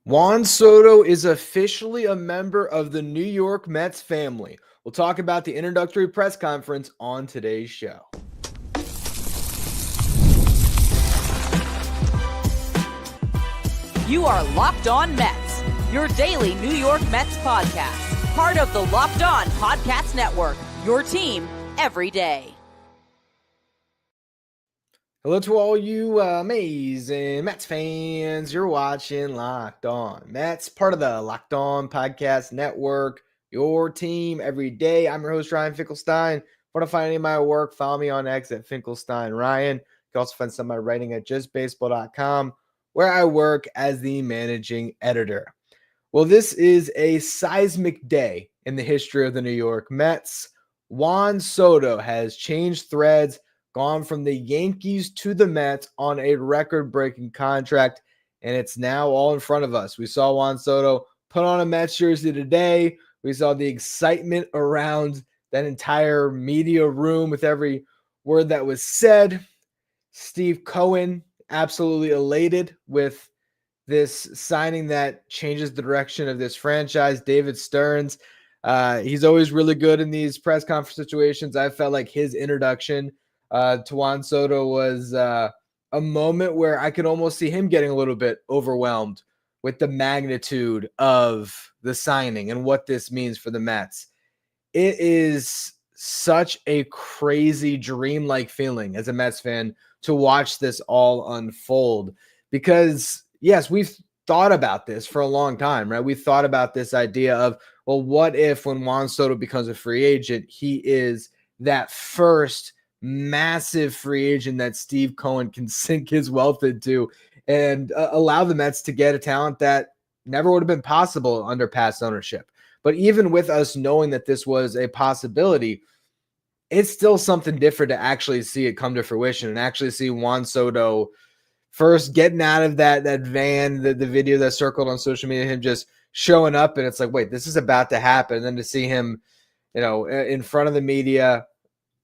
Juan Soto is officially a member of the New York Mets family. We'll talk about the introductory press conference on today's show. You are Locked On Mets, your daily New York Mets podcast. Part of the Locked On Podcast Network, your team every day. Hello to all you amazing Mets fans. You're watching Locked On Mets, part of the Locked On Podcast Network, your team every day. I'm your host, Ryan Finkelstein. If you want to find any of my work, follow me on X at Finkelstein Ryan. You can also find some of my writing at justbaseball.com, where I work as the managing editor. Well, this is a seismic day in the history of the New York Mets. Juan Soto has changed threads, gone from the Yankees to the Mets on a record-breaking contract, and it's now all in front of us. We saw Juan Soto put on a Mets jersey today. We saw the excitement around that entire media room with every word that was said. Steve Cohen absolutely elated with this signing that changes the direction of this franchise. David Stearns, he's always really good in these press conference situations. I felt like his introduction to Juan Soto was a moment where I could almost see him getting a little bit overwhelmed with the magnitude of the signing and what this means for the Mets. It is such a crazy dreamlike feeling as a Mets fan to watch this all unfold because, yes, we've thought about this for a long time, right? We thought about this idea of, well, what if when Juan Soto becomes a free agent, he is that first massive free agent that Steve Cohen can sink his wealth into and allow the Mets to get a talent that never would have been possible under past ownership. But even with us knowing that this was a possibility, it's still something different to actually see it come to fruition and actually see Juan Soto first getting out of that van, the video that circled on social media, him just showing up, and it's like, wait, this is about to happen. And then to see him, in front of the media,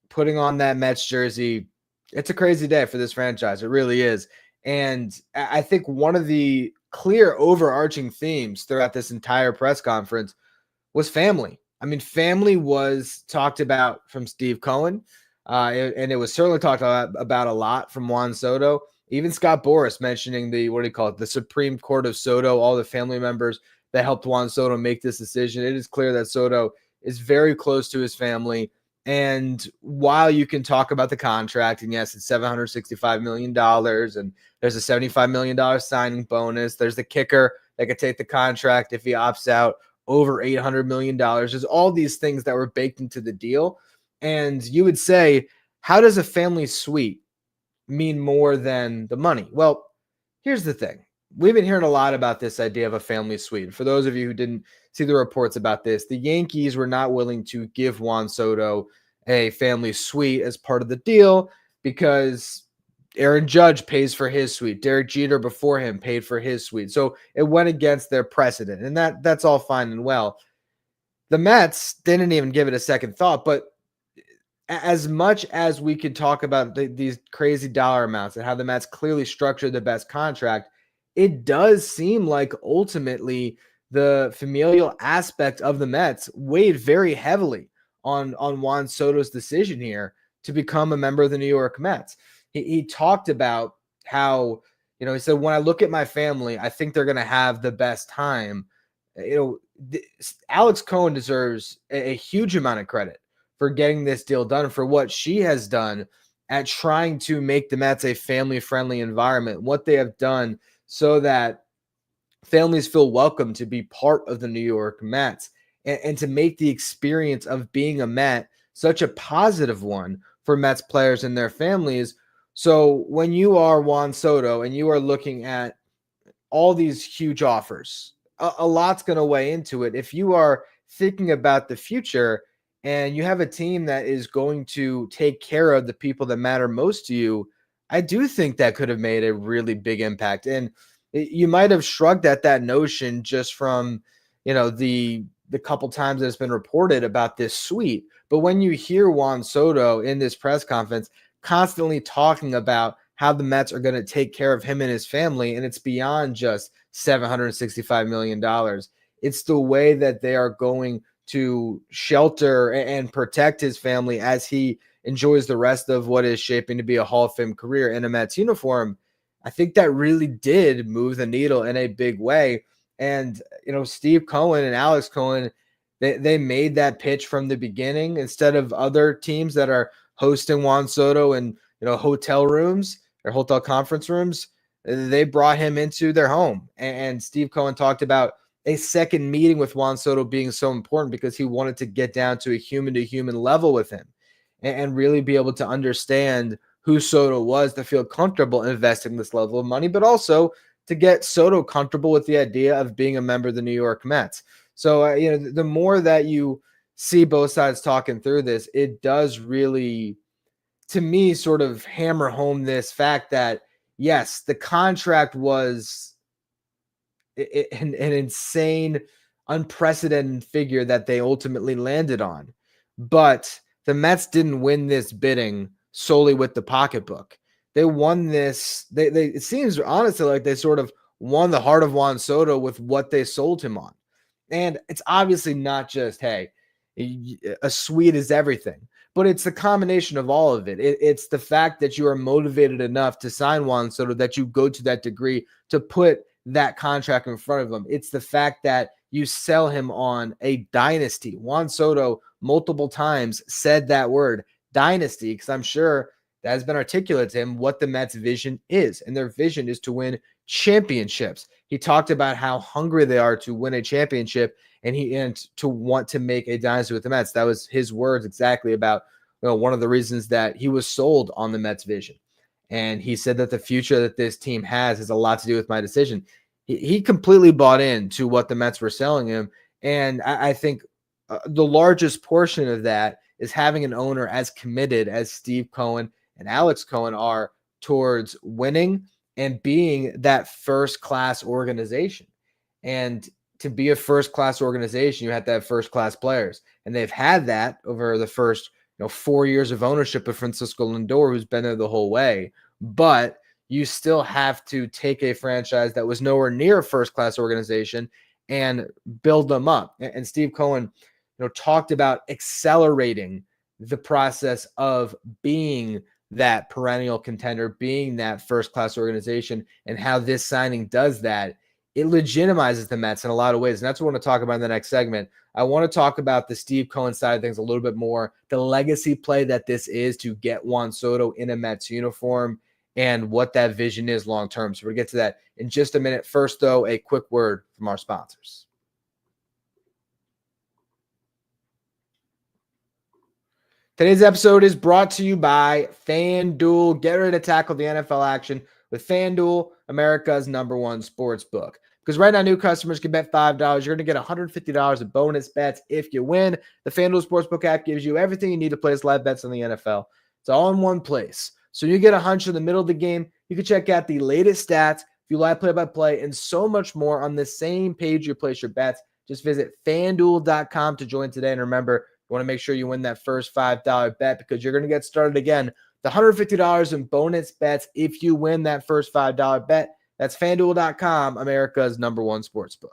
putting on that Mets jersey, it's a crazy day for this franchise. It really is. And I think one of the clear overarching themes throughout this entire press conference was family. I mean, family was talked about from Steve Cohen, and it was certainly talked about a lot from Juan Soto. Even Scott Boras mentioning the Supreme Court of Soto, all the family members that helped Juan Soto make this decision. It is clear that Soto is very close to his family. And while you can talk about the contract, and yes, it's $765 million, and there's a $75 million signing bonus, there's the kicker that could take the contract if he opts out, over $800 million. There's all these things that were baked into the deal. And you would say, how does a family suite mean more than the money? Well, here's the thing. We've been hearing a lot about this idea of a family suite. For those of you who didn't see the reports about this, the Yankees were not willing to give Juan Soto a family suite as part of the deal because Aaron Judge pays for his suite. Derek Jeter before him paid for his suite. So it went against their precedent, and that's all fine and well. The Mets didn't even give it a second thought, but as much as we could talk about these crazy dollar amounts and how the Mets clearly structured the best contract, it does seem like ultimately the familial aspect of the Mets weighed very heavily on Juan Soto's decision here to become a member of the New York Mets. He talked about how, he said, when I look at my family, I think they're going to have the best time. Alex Cohen deserves a huge amount of credit for getting this deal done, for what she has done at trying to make the Mets a family-friendly environment, what they have done so that families feel welcome to be part of the New York Mets and to make the experience of being a Met such a positive one for Mets players and their families. So when you are Juan Soto and you are looking at all these huge offers, a lot's going to weigh into it. If you are thinking about the future and you have a team that is going to take care of the people that matter most to you, I do think that could have made a really big impact. And you might have shrugged at that notion just from, the couple times that it's been reported about this suite. But when you hear Juan Soto in this press conference constantly talking about how the Mets are going to take care of him and his family. And it's beyond just $765 million. It's the way that they are going to shelter and protect his family as he enjoys the rest of what is shaping to be a Hall of Fame career in a Mets uniform. I think that really did move the needle in a big way. And, Steve Cohen and Alex Cohen, they made that pitch from the beginning instead of other teams that are hosting Juan Soto in, hotel rooms or hotel conference rooms. They brought him into their home. And Steve Cohen talked about a second meeting with Juan Soto being so important because he wanted to get down to a human-to-human level with him and really be able to understand who Soto was, to feel comfortable investing this level of money, but also to get Soto comfortable with the idea of being a member of the New York Mets. So, the more that you see both sides talking through this, it does really, to me, sort of hammer home this fact that, yes, the contract was an insane, unprecedented figure that they ultimately landed on. But the Mets didn't win this bidding solely with the pocketbook. They won this. It seems honestly like they sort of won the heart of Juan Soto with what they sold him on. And it's obviously not just, hey, a suite is everything, but it's the combination of all of it. It's the fact that you are motivated enough to sign Juan Soto that you go to that degree to put that contract in front of him. It's the fact that you sell him on a dynasty. Juan Soto multiple times said that word, dynasty, because I'm sure that has been articulate to him what the Mets' vision is. And their vision is to win championships. He talked about how hungry they are to win a championship and to want to make a dynasty with the Mets. That was his words exactly about one of the reasons that he was sold on the Mets' vision. And he said that the future that this team has a lot to do with my decision. He completely bought into what the Mets were selling him. And I think the largest portion of that is having an owner as committed as Steve Cohen and Alex Cohen are towards winning and being that first-class organization. And to be a first-class organization, you have to have first-class players. And they've had that over the first 4 years of ownership of Francisco Lindor, who's been there the whole way. But you still have to take a franchise that was nowhere near a first-class organization and build them up. And Steve Cohen, talked about accelerating the process of being that perennial contender, being that first-class organization, and how this signing does that. It legitimizes the Mets in a lot of ways, and that's what I want to talk about in the next segment. I want to talk about the Steve Cohen side of things a little bit more, the legacy play that this is to get Juan Soto in a Mets uniform, and what that vision is long-term. So we'll get to that in just a minute. First, though, a quick word from our sponsors. Today's episode is brought to you by FanDuel. Get ready to tackle the NFL action with FanDuel, America's #1 sports book. Because right now, new customers can bet $5. You're going to get $150 of bonus bets if you win. The FanDuel Sportsbook app gives you everything you need to place live bets on the NFL. It's all in one place. So you get a hunch in the middle of the game. You can check out the latest stats, view live play-by-play, and so much more on the same page you place your bets. Just visit FanDuel.com to join today. And remember, you want to make sure you win that first $5 bet because you're going to get started again. The $150 in bonus bets if you win that first $5 bet. That's FanDuel.com, America's #1 sportsbook.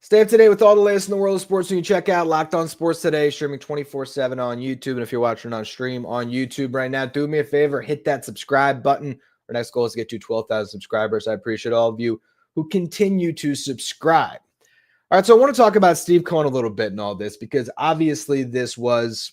Stay up to date with all the latest in the world of sports. You can check out Locked On Sports Today, streaming 24/7 on YouTube. And if you're watching on stream on YouTube right now, do me a favor, hit that subscribe button. Our next goal is to get to 12,000 subscribers. I appreciate all of you who continue to subscribe. All right, so I want to talk about Steve Cohen a little bit in all this because obviously this was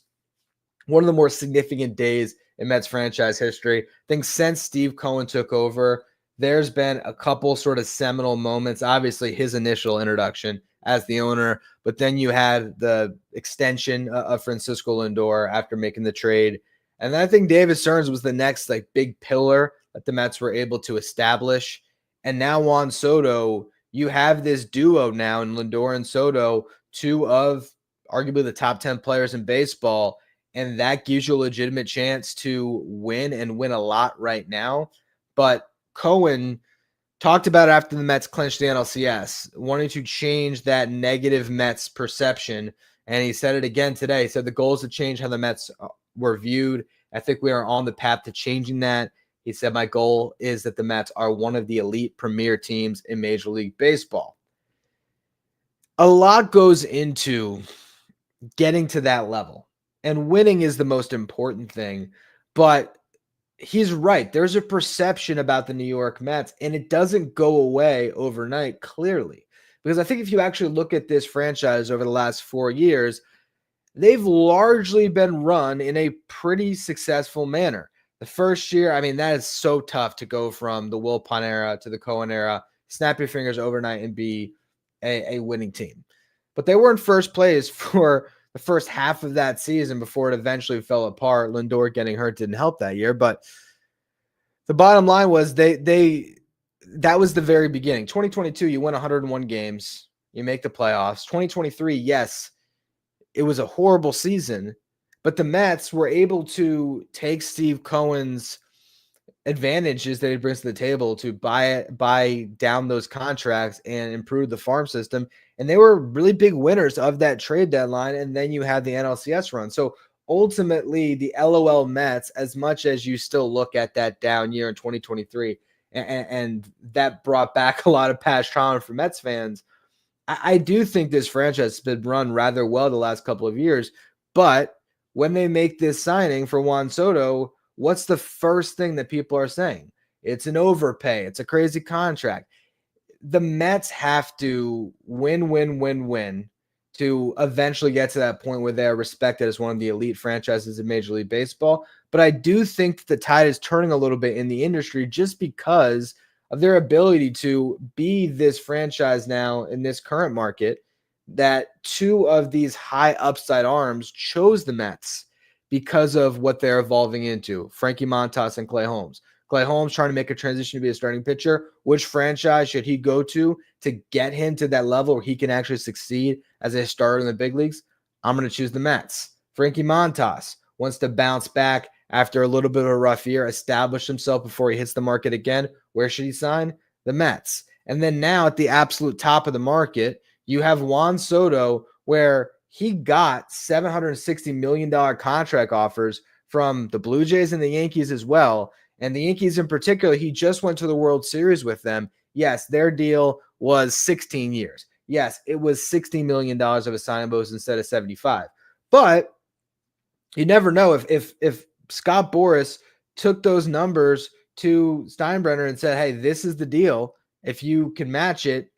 one of the more significant days in Mets franchise history. I think since Steve Cohen took over, there's been a couple sort of seminal moments. Obviously, his initial introduction as the owner, but then you had the extension of Francisco Lindor after making the trade. And then I think David Stearns was the next big pillar that the Mets were able to establish. And now Juan Soto, you have this duo now in Lindor and Soto, two of arguably the top 10 players in baseball. And that gives you a legitimate chance to win and win a lot right now. But Cohen talked about after the Mets clinched the NLCS, wanting to change that negative Mets perception And he said it again today. He said the goal is to change how the Mets were viewed. I think we are on the path to changing that. He said, my goal is that the Mets are one of the elite premier teams in Major League Baseball. A lot goes into getting to that level, and winning is the most important thing. But he's right. There's a perception about the New York Mets, and it doesn't go away overnight, clearly. Because I think if you actually look at this franchise over the last 4 years, they've largely been run in a pretty successful manner. The first year, I mean, that is so tough to go from the Wilpon era to the Cohen era, snap your fingers overnight and be a winning team. But they were in first place for the first half of that season before it eventually fell apart. Lindor getting hurt didn't help that year. But the bottom line was that was the very beginning. 2022, you win 101 games. You make the playoffs. 2023, yes, it was a horrible season, but the Mets were able to take Steve Cohen's advantages that he brings to the table to buy down those contracts and improve the farm system. And they were really big winners of that trade deadline. And then you had the NLCS run. So ultimately, the LOL Mets, as much as you still look at that down year in 2023, and that brought back a lot of past trauma for Mets fans, I do think this franchise has been run rather well the last couple of years. But when they make this signing for Juan Soto, what's the first thing that people are saying? It's an overpay. It's a crazy contract. The Mets have to win to eventually get to that point where they're respected as one of the elite franchises in Major League Baseball. But I do think that the tide is turning a little bit in the industry just because of their ability to be this franchise now in this current market, that two of these high upside arms chose the Mets because of what they're evolving into. Frankie Montas and Clay Holmes. Clay Holmes trying to make a transition to be a starting pitcher. Which franchise should he go to get him to that level where he can actually succeed as a starter in the big leagues? I'm going to choose the Mets. Frankie Montas wants to bounce back after a little bit of a rough year, establish himself before he hits the market again. Where should he sign? The Mets. And then now at the absolute top of the market, you have Juan Soto, where he got $760 million contract offers from the Blue Jays and the Yankees as well. And the Yankees in particular, he just went to the World Series with them. Yes, their deal was 16 years. Yes, it was $60 million of a signing bonus instead of 75. But you never know if Scott Boras took those numbers to Steinbrenner and said, hey, this is the deal. If you can match it,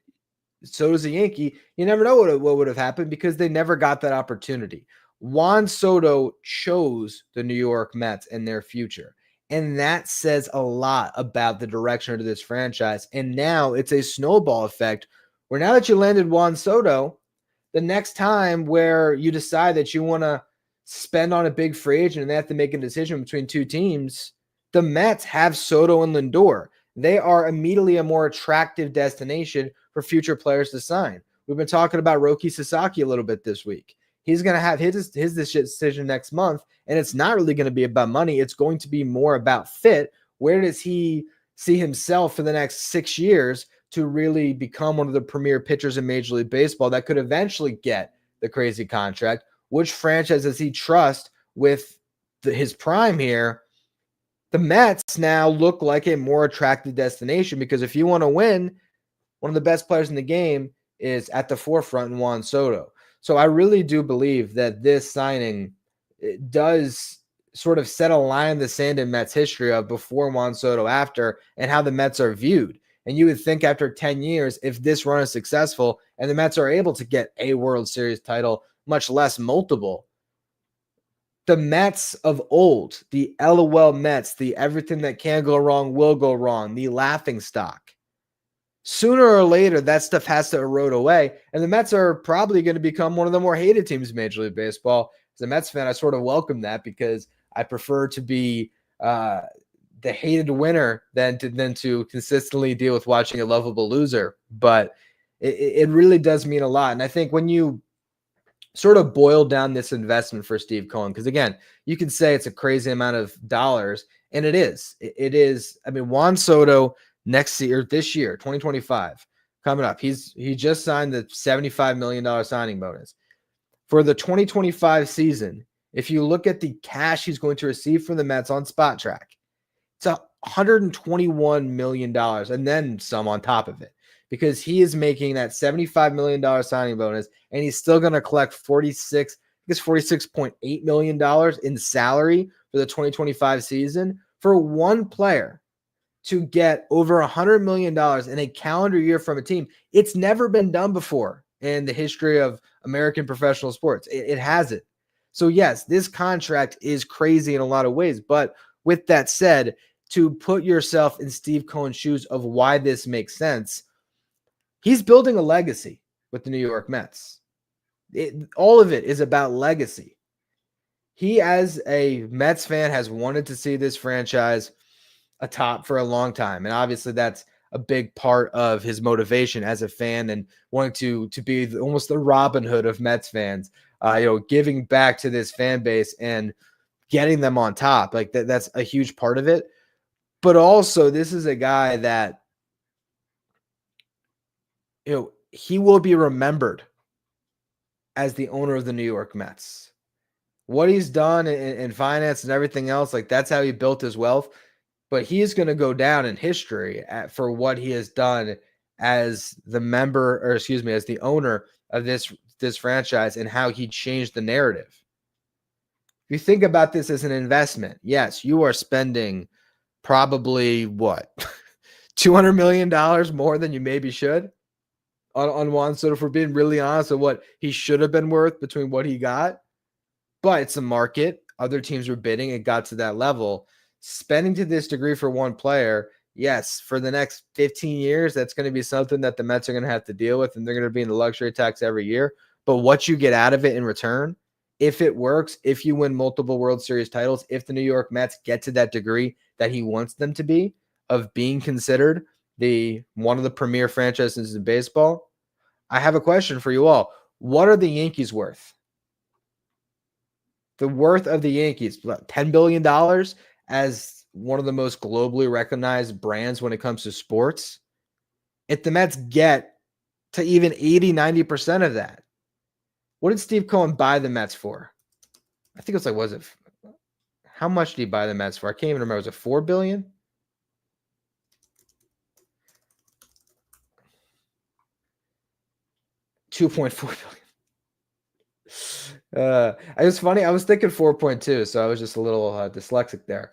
so does a Yankee. You never know what would have happened because they never got that opportunity. Juan Soto chose the New York Mets and their future. And that says a lot about the direction of this franchise. And now it's a snowball effect where now that you landed Juan Soto, the next time where you decide that you want to spend on a big free agent and they have to make a decision between two teams, the Mets have Soto and Lindor. They are immediately a more attractive destination for future players to sign. We've been talking about Roki Sasaki a little bit this week. He's going to have his decision next month, and it's not really going to be about money. It's going to be more about fit. Where does he see himself for the next 6 years to really become one of the premier pitchers in Major League Baseball that could eventually get the crazy contract? Which franchise does he trust with his prime here? The Mets now look like a more attractive destination because if you want to win, one of the best players in the game is at the forefront in Juan Soto. So I really do believe that this signing does sort of set a line in the sand in Mets history of before Juan Soto, after, and how the Mets are viewed. And you would think after 10 years, if this run is successful and the Mets are able to get a World Series title, much less multiple, the Mets of old, the LOL Mets, the everything that can go wrong will go wrong, the laughing stock, sooner or later, that stuff has to erode away. And the Mets are probably going to become one of the more hated teams in Major League Baseball. As a Mets fan, I sort of welcome that because I prefer to be the hated winner than to consistently deal with watching a lovable loser. But it really does mean a lot. And I think when you sort of boil down this investment for Steve Cohen, because again, you can say it's a crazy amount of dollars, and it is. It is. I mean, Juan Soto next year, this year, 2025, coming up, he just signed the $75 million signing bonus. For the 2025 season, if you look at the cash he's going to receive from the Mets on Spot Track, it's $121 million and then some on top of it, because he is making that $75 million signing bonus, and he's still going to collect $46.8 million in salary for the 2025 season. For one player to get over $100 million in a calendar year from a team, it's never been done before in the history of American professional sports. It hasn't. So yes, this contract is crazy in a lot of ways. But with that said, to put yourself in Steve Cohen's shoes of why this makes sense, he's building a legacy with the New York Mets. All of it is about legacy. He, as a Mets fan, has wanted to see this franchise atop for a long time. And obviously that's a big part of his motivation as a fan, and wanting to be almost the Robin Hood of Mets fans, giving back to this fan base and getting them on top. Like that's a huge part of it. But also, this is a guy that, he will be remembered as the owner of the New York Mets. What he's done in finance and everything else, like that's how he built his wealth. But he is going to go down in history for what he has done as the as the owner of this franchise, and how he changed the narrative. If you think about this as an investment, yes, you are spending probably $200 million more than you maybe should on Juan Soto, for being really honest, of what he should have been worth between what he got. But it's a market. Other teams were bidding. It got to that level. Spending to this degree for one player, yes, for the next 15 years, that's going to be something that the Mets are going to have to deal with, and they're going to be in the luxury tax every year. But what you get out of it in return, if it works, if you win multiple World Series titles, if the New York Mets get to that degree that he wants them to be, of being considered one of the premier franchises in baseball, I have a question for you all. What are the Yankees worth? The worth of the Yankees, $10 billion as one of the most globally recognized brands when it comes to sports. If the Mets get to even 80-90% of that, what did Steve Cohen buy the Mets for? I think it was how much did he buy the Mets for? I can't even remember. Was it $4 billion? $2.4 billion. It was funny. I was thinking 4.2, so I was just a little dyslexic there.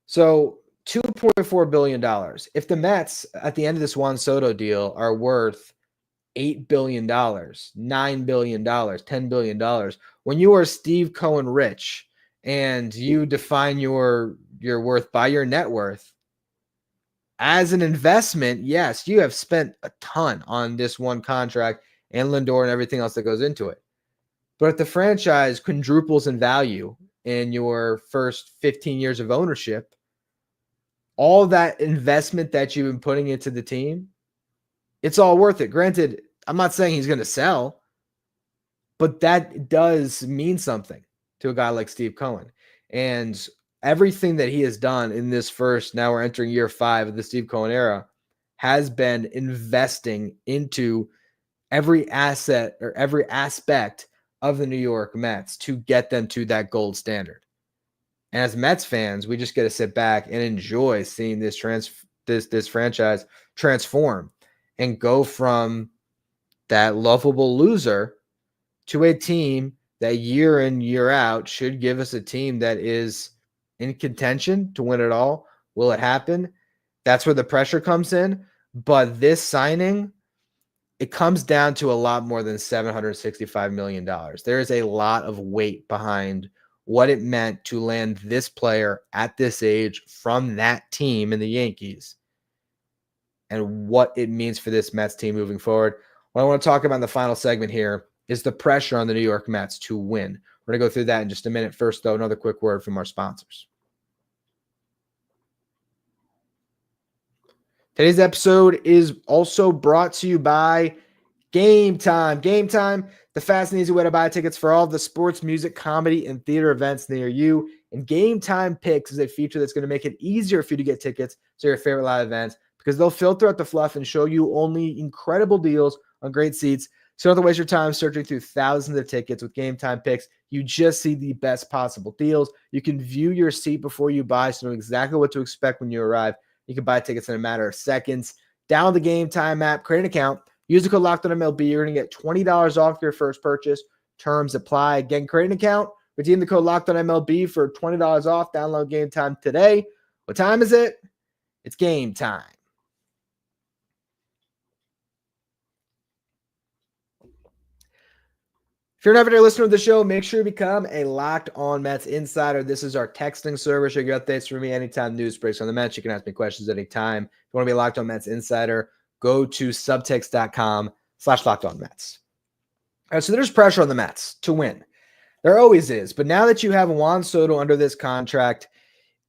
So $2.4 billion. If the Mets at the end of this Juan Soto deal are worth $8 billion, $9 billion, $10 billion, when you are Steve Cohen rich and you define your worth by your net worth, as an investment, yes, you have spent a ton on this one contract and Lindor and everything else that goes into it. But if the franchise quadruples in value in your first 15 years of ownership, all that investment that you've been putting into the team, it's all worth it. Granted, I'm not saying he's going to sell, but that does mean something to a guy like Steve Cohen. And everything that he has done in this now we're entering year 5 of the Steve Cohen era, has been investing into every asset or every aspect of the New York Mets to get them to that gold standard. And as Mets fans, we just get to sit back and enjoy seeing this franchise transform and go from that lovable loser to a team that year in, year out should give us a team that is in contention to win it all. Will it happen? That's where the pressure comes in. But this signing, it comes down to a lot more than $765 million. There is a lot of weight behind what it meant to land this player at this age from that team in the Yankees, and what it means for this Mets team moving forward. What I want to talk about in the final segment here is the pressure on the New York Mets to win. We're going to go through that in just a minute. First, though, another quick word from our sponsors. Today's episode is also brought to you by Game Time. Game Time, the fast and easy way to buy tickets for all of the sports, music, comedy, and theater events near you. And Game Time Picks is a feature that's going to make it easier for you to get tickets to your favorite live events, because they'll filter out the fluff and show you only incredible deals on great seats So don't have to waste your time searching through thousands of tickets with Game Time Picks. You just see the best possible deals. You can view your seat before you buy, so you know exactly what to expect when you arrive. You can buy tickets in a matter of seconds. Download the Game Time app, create an account, use the code LOCKEDONMLB. You're going to get $20 off your first purchase. Terms apply. Again, create an account, redeem the code LOCKEDONMLB for $20 off. Download Game Time today. What time is it? It's game time. If you're an everyday listener to the show, make sure you become a Locked On Mets insider. This is our texting service. You get updates from me anytime news breaks on the Mets. You can ask me questions anytime. If you want to be a Locked On Mets insider, go to subtext.com/LockedOnMets. All right, so there's pressure on the Mets to win. There always is. But now that you have Juan Soto under this contract,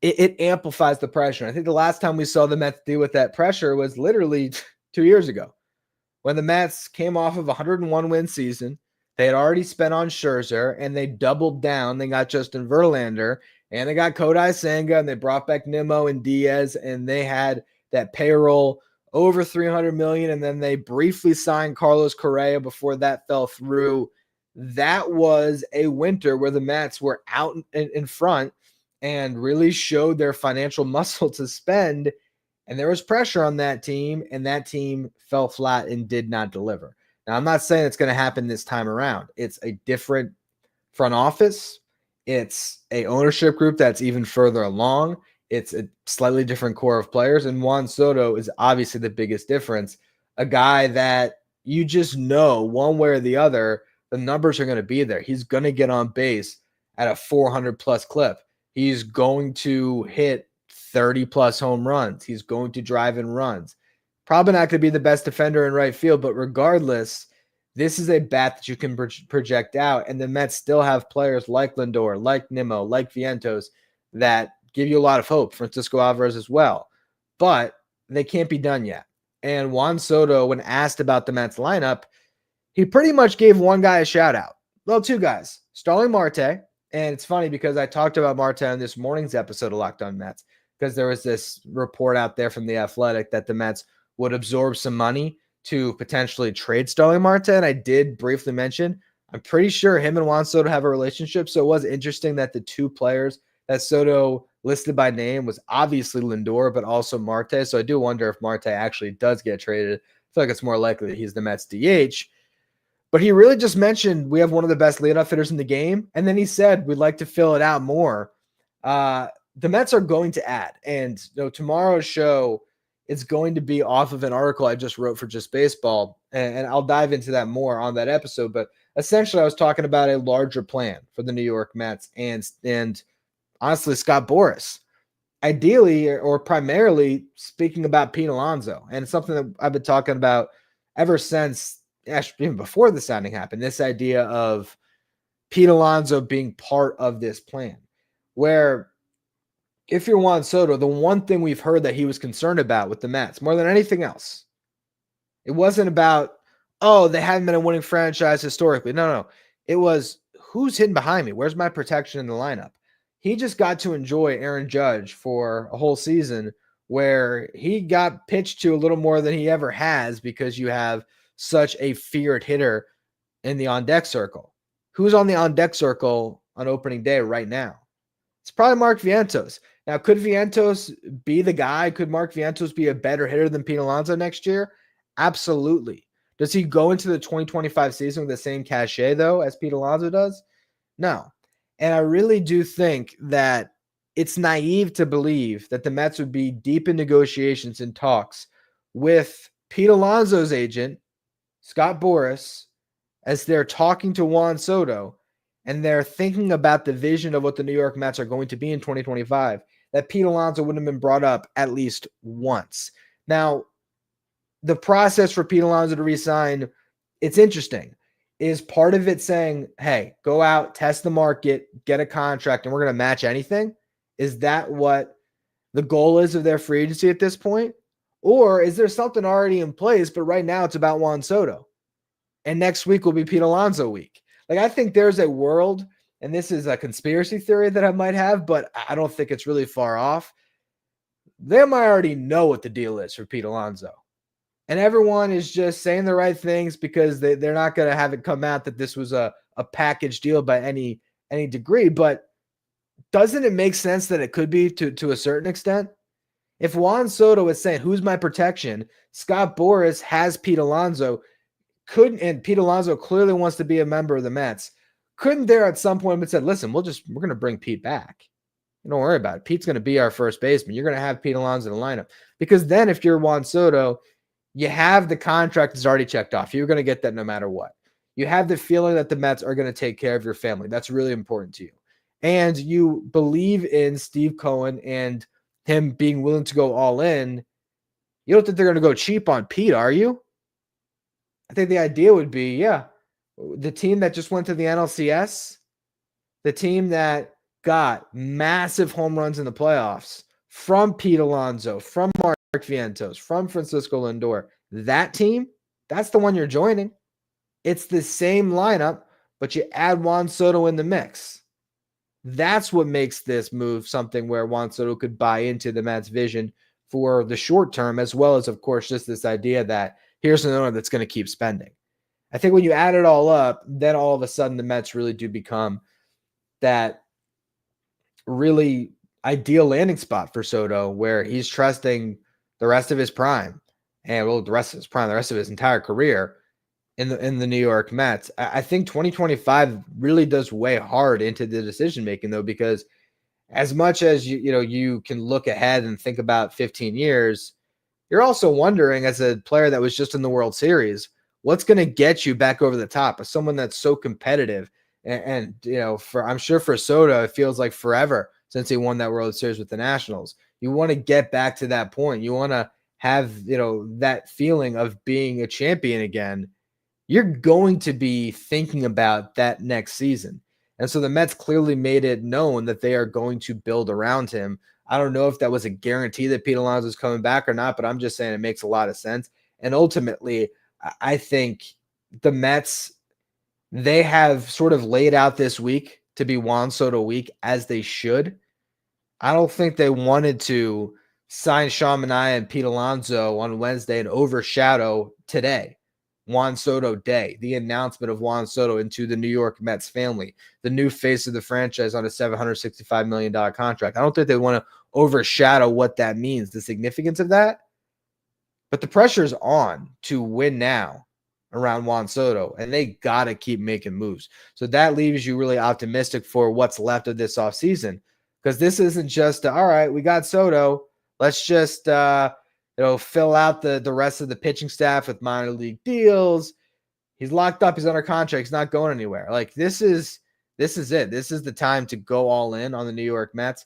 it amplifies the pressure. I think the last time we saw the Mets deal with that pressure was literally 2 years ago when the Mets came off of a 101-win season. They had already spent on Scherzer, and they doubled down. They got Justin Verlander, and they got Kodai Senga, and they brought back Nimmo and Diaz, and they had that payroll over $300 million, and then they briefly signed Carlos Correa before that fell through. That was a winter where the Mets were out in front and really showed their financial muscle to spend, and there was pressure on that team, and that team fell flat and did not deliver. Now, I'm not saying it's going to happen this time around. It's a different front office. It's a ownership group that's even further along. It's a slightly different core of players. And Juan Soto is obviously the biggest difference. A guy that you just know one way or the other, the numbers are going to be there. He's going to get on base at a 400-plus clip. He's going to hit 30-plus home runs. He's going to drive in runs. Probably not going to be the best defender in right field, but regardless, this is a bat that you can project out, and the Mets still have players like Lindor, like Nimmo, like Vientos that give you a lot of hope. Francisco Alvarez as well, but they can't be done yet. And Juan Soto, when asked about the Mets lineup, he pretty much gave one guy a shout out. Well, two guys, Starling Marte, and it's funny because I talked about Marte on this morning's episode of Locked On Mets because there was this report out there from The Athletic that the Mets would absorb some money to potentially trade Starling Marte. And I did briefly mention, I'm pretty sure him and Juan Soto have a relationship. So it was interesting that the two players that Soto listed by name was obviously Lindor, but also Marte. So I do wonder if Marte actually does get traded. I feel like it's more likely that he's the Mets DH. But he really just mentioned we have one of the best leadoff hitters in the game. And then he said, we'd like to fill it out more. The Mets are going to add. And tomorrow's show, it's going to be off of an article I just wrote for Just Baseball, and I'll dive into that more on that episode. But essentially, I was talking about a larger plan for the New York Mets and honestly, Scott Boras. Ideally, or primarily, speaking about Pete Alonso, and it's something that I've been talking about ever since, actually, even before the signing happened, this idea of Pete Alonso being part of this plan, where if you're Juan Soto, the one thing we've heard that he was concerned about with the Mets, more than anything else, it wasn't about, they haven't been a winning franchise historically. No. It was, who's hidden behind me? Where's my protection in the lineup? He just got to enjoy Aaron Judge for a whole season where he got pitched to a little more than he ever has because you have such a feared hitter in the on-deck circle. Who's on the on-deck circle on opening day right now? It's probably Mark Vientos. Now, could Vientos be the guy? Could Mark Vientos be a better hitter than Pete Alonso next year? Absolutely. Does he go into the 2025 season with the same cachet, though, as Pete Alonso does? No. And I really do think that it's naive to believe that the Mets would be deep in negotiations and talks with Pete Alonso's agent, Scott Boras, as they're talking to Juan Soto, and they're thinking about the vision of what the New York Mets are going to be in 2025, that Pete Alonso wouldn't have been brought up at least once. Now, the process for Pete Alonso to resign, it's interesting. Is part of it saying, hey, go out, test the market, get a contract, and we're going to match anything? Is that what the goal is of their free agency at this point? Or is there something already in place, but right now it's about Juan Soto? And next week will be Pete Alonso week. Like, I think there's a world, and this is a conspiracy theory that I might have, but I don't think it's really far off. They might already know what the deal is for Pete Alonso. And everyone is just saying the right things because they're not going to have it come out that this was a package deal by any degree. But doesn't it make sense that it could be to a certain extent? If Juan Soto is saying, who's my protection? Scott Boras has Pete Alonso. And Pete Alonso clearly wants to be a member of the Mets. Couldn't there at some point have said, listen, we're going to bring Pete back. Don't worry about it. Pete's going to be our first baseman. You're going to have Pete Alonso in the lineup. Because then if you're Juan Soto, you have the contract that's already checked off. You're going to get that no matter what. You have the feeling that the Mets are going to take care of your family. That's really important to you. And you believe in Steve Cohen and him being willing to go all in. You don't think they're going to go cheap on Pete, are you? I think the idea would be, the team that just went to the NLCS, the team that got massive home runs in the playoffs from Pete Alonso, from Mark Vientos, from Francisco Lindor, that team, that's the one you're joining. It's the same lineup, but you add Juan Soto in the mix. That's what makes this move something where Juan Soto could buy into the Mets' vision for the short term, as well as, of course, just this idea that here's an owner that's going to keep spending. I think when you add it all up, then all of a sudden the Mets really do become that really ideal landing spot for Soto, where he's trusting the rest of his prime and the rest of his entire career in the New York Mets. I think 2025 really does weigh hard into the decision making, though, because as much as you can look ahead and think about 15 years, you're also wondering, as a player that was just in the World Series, what's going to get you back over the top as someone that's so competitive. And I'm sure for Soto, it feels like forever since he won that World Series with the Nationals. You want to get back to that point. You want to have, that feeling of being a champion again. You're going to be thinking about that next season. And so the Mets clearly made it known that they are going to build around him. I don't know if that was a guarantee that Pete Alonso is coming back or not, but I'm just saying it makes a lot of sense. And ultimately, I think the Mets, they have sort of laid out this week to be Juan Soto week, as they should. I don't think they wanted to sign Sean Manaea and Pete Alonso on Wednesday and overshadow today, Juan Soto Day, the announcement of Juan Soto into the New York Mets family, the new face of the franchise on a $765 million contract. I don't think they want to overshadow what that means, the significance of that. But the pressure is on to win now around Juan Soto, and they got to keep making moves. So that leaves you really optimistic for what's left of this offseason, because this isn't just, all right, we got Soto, let's just fill out the rest of the pitching staff with minor league deals. He's locked up. He's under contract. He's not going anywhere. Like, this is it. This is the time to go all in on the New York Mets.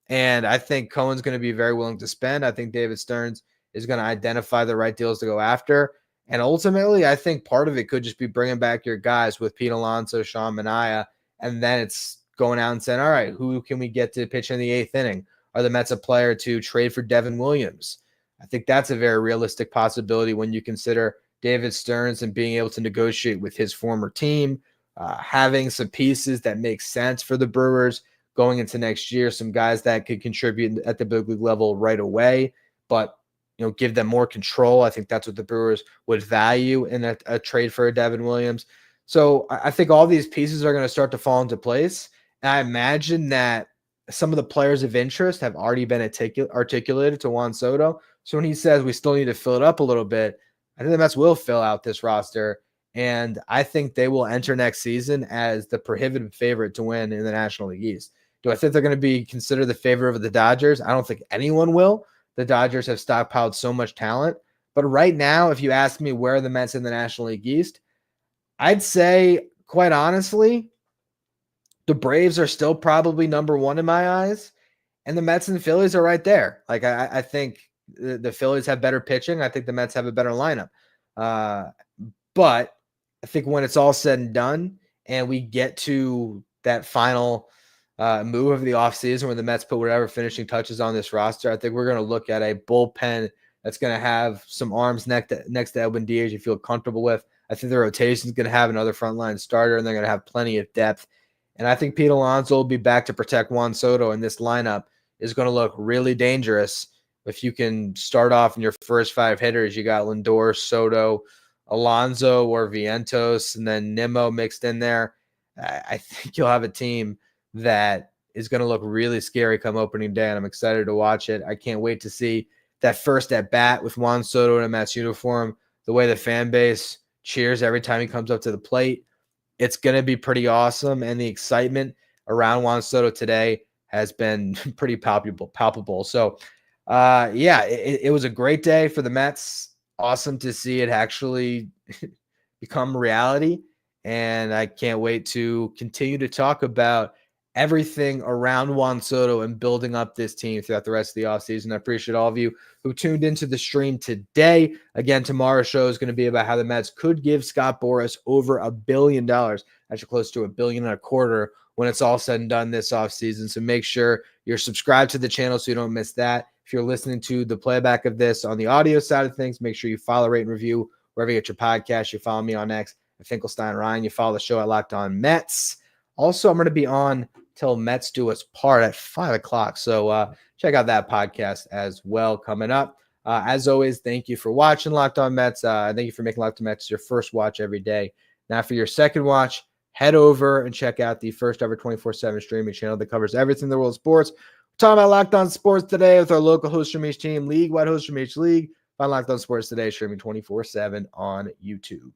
And I think Cohen's going to be very willing to spend. I think David Stearns is going to identify the right deals to go after. And ultimately, I think part of it could just be bringing back your guys with Pete Alonso, Sean Manaea, and then it's going out and saying, all right, who can we get to pitch in the eighth inning? Are the Mets a player to trade for Devin Williams? I think that's a very realistic possibility when you consider David Stearns and being able to negotiate with his former team, having some pieces that make sense for the Brewers going into next year, some guys that could contribute at the big league level right away, but give them more control. I think that's what the Brewers would value in a trade for a Devin Williams. So I think all these pieces are going to start to fall into place. And I imagine that some of the players of interest have already been articulated to Juan Soto. So when he says we still need to fill it up a little bit, I think the Mets will fill out this roster. And I think they will enter next season as the prohibitive favorite to win in the National League East. Do I think they're going to be considered the favorite of the Dodgers? I don't think anyone will. The Dodgers have stockpiled so much talent. But right now, if you ask me where are the Mets in the National League East, I'd say, quite honestly, the Braves are still probably number one in my eyes. And the Mets and the Phillies are right there. Like, I think the Phillies have better pitching. I think the Mets have a better lineup. But I think when it's all said and done and we get to that final move of the offseason when the Mets put whatever finishing touches on this roster, I think we're going to look at a bullpen that's going to have some arms next to Edwin Diaz you feel comfortable with. I think the rotation is going to have another frontline starter, and they're going to have plenty of depth. And I think Pete Alonso will be back to protect Juan Soto, and this lineup is going to look really dangerous if you can start off in your first 5 hitters, you got Lindor, Soto, Alonso, or Vientos, and then Nimmo mixed in there, I think you'll have a team that is going to look really scary come opening day, and I'm excited to watch it. I can't wait to see that first at bat with Juan Soto in a Mets uniform, the way the fan base cheers every time he comes up to the plate. It's going to be pretty awesome, and the excitement around Juan Soto today has been pretty palpable. So, it was a great day for the Mets. Awesome to see it actually become reality, and I can't wait to continue to talk about everything around Juan Soto and building up this team throughout the rest of the offseason. I appreciate all of you who tuned into the stream today. Again, tomorrow's show is going to be about how the Mets could give Scott Boras over $1 billion, actually close to $1.25 billion when it's all said and done this offseason. So make sure you're subscribed to the channel so you don't miss that. If you're listening to the playback of this on the audio side of things, make sure you follow, rate, and review wherever you get your podcast. You follow me on X at Finkelstein Ryan. You follow the show at Locked On Mets. Also, I'm going to be on till Mets do us part at 5 o'clock. So check out that podcast as well coming up. As always, thank you for watching Locked On Mets. Thank you for making Locked On Mets your first watch every day. Now for your second watch, head over and check out the first ever 24/7 streaming channel that covers everything in the world of sports. We're talking about Locked On Sports today with our local host from each team, league-wide host from each league. Find Locked On Sports today streaming 24/7 on YouTube.